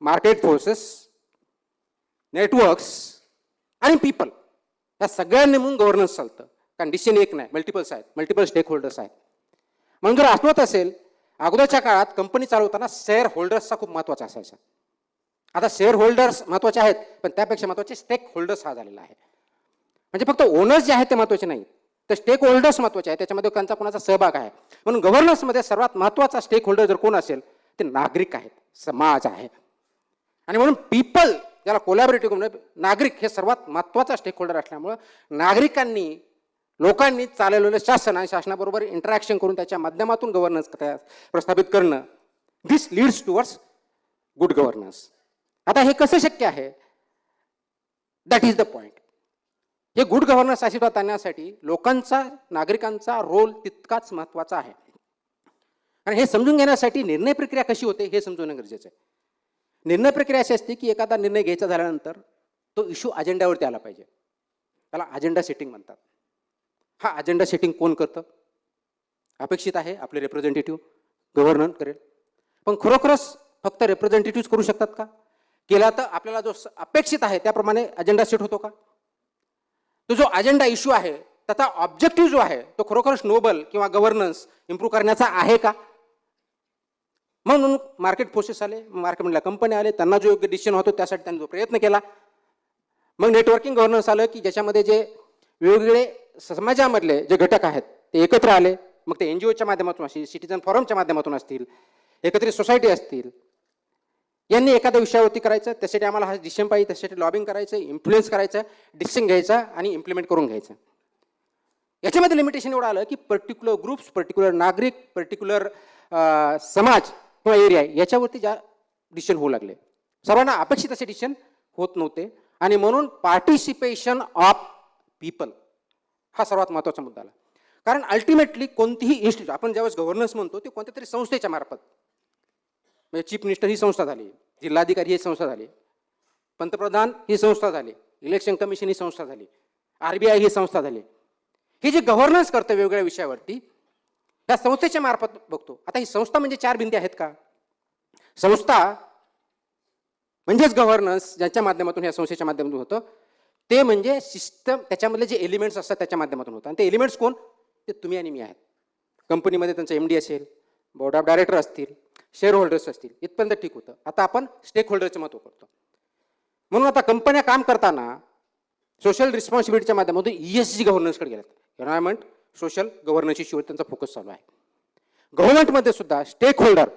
Market forces, networks आणि people या सगळ्यांनी म्हणून गव्हर्नन्स चालतं. कारण डिसिजन एक नाही, मल्टिपल्स आहेत, मल्टिपल स्टेक होल्डर्स आहेत. म्हणून जर आठवत असेल, अगोदरच्या काळात कंपनी चालवताना शेअर होल्डर्सचा खूप महत्त्वाचा असायचा. आता शेअर होल्डर्स महत्त्वाचे आहेत, पण त्यापेक्षा महत्त्वाचे स्टेक होल्डर्स हा झालेला आहे. म्हणजे फक्त ओनर्स जे आहेत ते महत्त्वाचे नाही, तर स्टेक होल्डर्स महत्त्वाचे आहेत, त्याच्यामध्ये त्यांचा कोणाचा सहभाग आहे. म्हणून गव्हर्नन्समध्ये सर्वात महत्त्वाचा स्टेक होल्डर जर कोण असेल ते नागरिक आहेत, समाज आहे. आणि म्हणून पीपल ज्याला कोलॅबोरेटिव्ह म्हणजे नागरिक हे सर्वात महत्त्वाचा स्टेक होल्डर असल्यामुळं नागरिकांनी लोकांनी चालवलेलं शासन आणि शासनाबरोबर इंटरॅक्शन करून त्याच्या माध्यमातून गव्हर्नन्स प्रस्थापित करणं, this leads towards good governance. आता हे कसं शक्य आहे, दॅट इज द पॉइंट. हे गुड गव्हर्नन्स अस्तित्वात आणण्यासाठी लोकांचा, नागरिकांचा रोल तितकाच महत्त्वाचा आहे. आणि हे समजून घेण्यासाठी निर्णय प्रक्रिया कशी होते हे समजवणं गरजेचं आहे. निर्णय प्रक्रिया अशी असते की एखादा निर्णय घ्यायचा झाल्यानंतर तो इश्यू अजेंड्यावरती आला पाहिजे. त्याला अजेंडा सेटिंग म्हणतात. हा अजेंडा सेटिंग कोण करतं? अपेक्षित आहे आपले रिप्रेझेंटेटिव्ह गव्हर्नर करेल. पण खरोखरच फक्त रिप्रेझेंटेटिव्ह करू शकतात का? केला तर आपल्याला जो अपेक्षित आहे त्याप्रमाणे अजेंडा सेट होतो का? तो जो अजेंडा इश्यू आहे त्याचा ऑब्जेक्टिव्ह जो आहे तो खरोखरच नोबल किंवा गव्हर्नन्स इम्प्रूव्ह करण्याचा आहे का? म्हणून मार्केट फोर्सेस आले, मार्केटमधल्या कंपन्या आले, त्यांना जो योग्य डिसिजन होतो त्यासाठी त्यांनी जो प्रयत्न केला. मग नेटवर्किंग गव्हर्नन्स आलं की ज्याच्यामध्ये जे वेगवेगळे समाजामधले जे घटक आहेत ते एकत्र आले. मग ते NGOच्या माध्यमातून असतील, सिटीजन फॉरमच्या माध्यमातून असतील, एकत्रित सोसायटी असतील, यांनी एखाद्या विषयावरती करायचं, त्यासाठी आम्हाला हा डिसिजन पाहिजे, त्यासाठी लॉबिंग करायचं, इन्फ्लुएन्स करायचं, डिसिजन घ्यायचा आणि इम्प्लिमेंट करून घ्यायचं. याच्यामध्ये लिमिटेशन एवढं आलं की पर्टिक्युलर ग्रुप्स, पर्टिक्युलर नागरिक, पर्टिक्युलर समाज किंवा एरिया याच्यावरती ज्या डिसिजन होऊ लागले, सर्वांना अपेक्षित असे डिसिजन होत नव्हते. आणि म्हणून पार्टिसिपेशन ऑफ पीपल हा सर्वात महत्त्वाचा मुद्दा आला. कारण अल्टिमेटली कोणतीही इन्स्टिट्यूट, आपण ज्यावेळेस गव्हर्नन्स म्हणतो ते कोणत्या तरी संस्थेच्या मार्फत, म्हणजे चीफ मिनिस्टर ही संस्था झाली, जिल्हाधिकारी ही संस्था झाली, पंतप्रधान ही संस्था झाली, इलेक्शन कमिशन ही संस्था झाली, RBI ही संस्था झाली. हे जे गव्हर्नन्स करतं वेगवेगळ्या विषयावरती त्या संस्थेच्या मार्फत बघतो. आता ही संस्था म्हणजे चार भिंती आहेत का? संस्था म्हणजेच गव्हर्नन्स ज्याच्या माध्यमातून या संस्थेच्या माध्यमातून होतं ते म्हणजे सिस्टम, त्याच्यामधले जे एलिमेंट्स असतात त्याच्या माध्यमातून होतं. आणि ते एलिमेंट्स कोण? ते तुम्ही आणि मी आहेत. कंपनीमध्ये त्यांचं MD असेल, बोर्ड ऑफ डायरेक्टर असतील, शेअर होल्डर्स असतील, इथपर्यंत ठीक होतं. आता आपण स्टेक होल्डरचं महत्त्व करतो. म्हणून आता कंपन्या काम करताना सोशल रिस्पॉन्सिबिलिटीच्या माध्यमातून ESG गव्हर्नन्सकडे गेल्यात. एन्व्हायरमेंट सोशल गव्हर्नन्सची त्यांचा फोकस चालू आहे. गव्हर्नमेंटमध्ये सुद्धा स्टेक होल्डर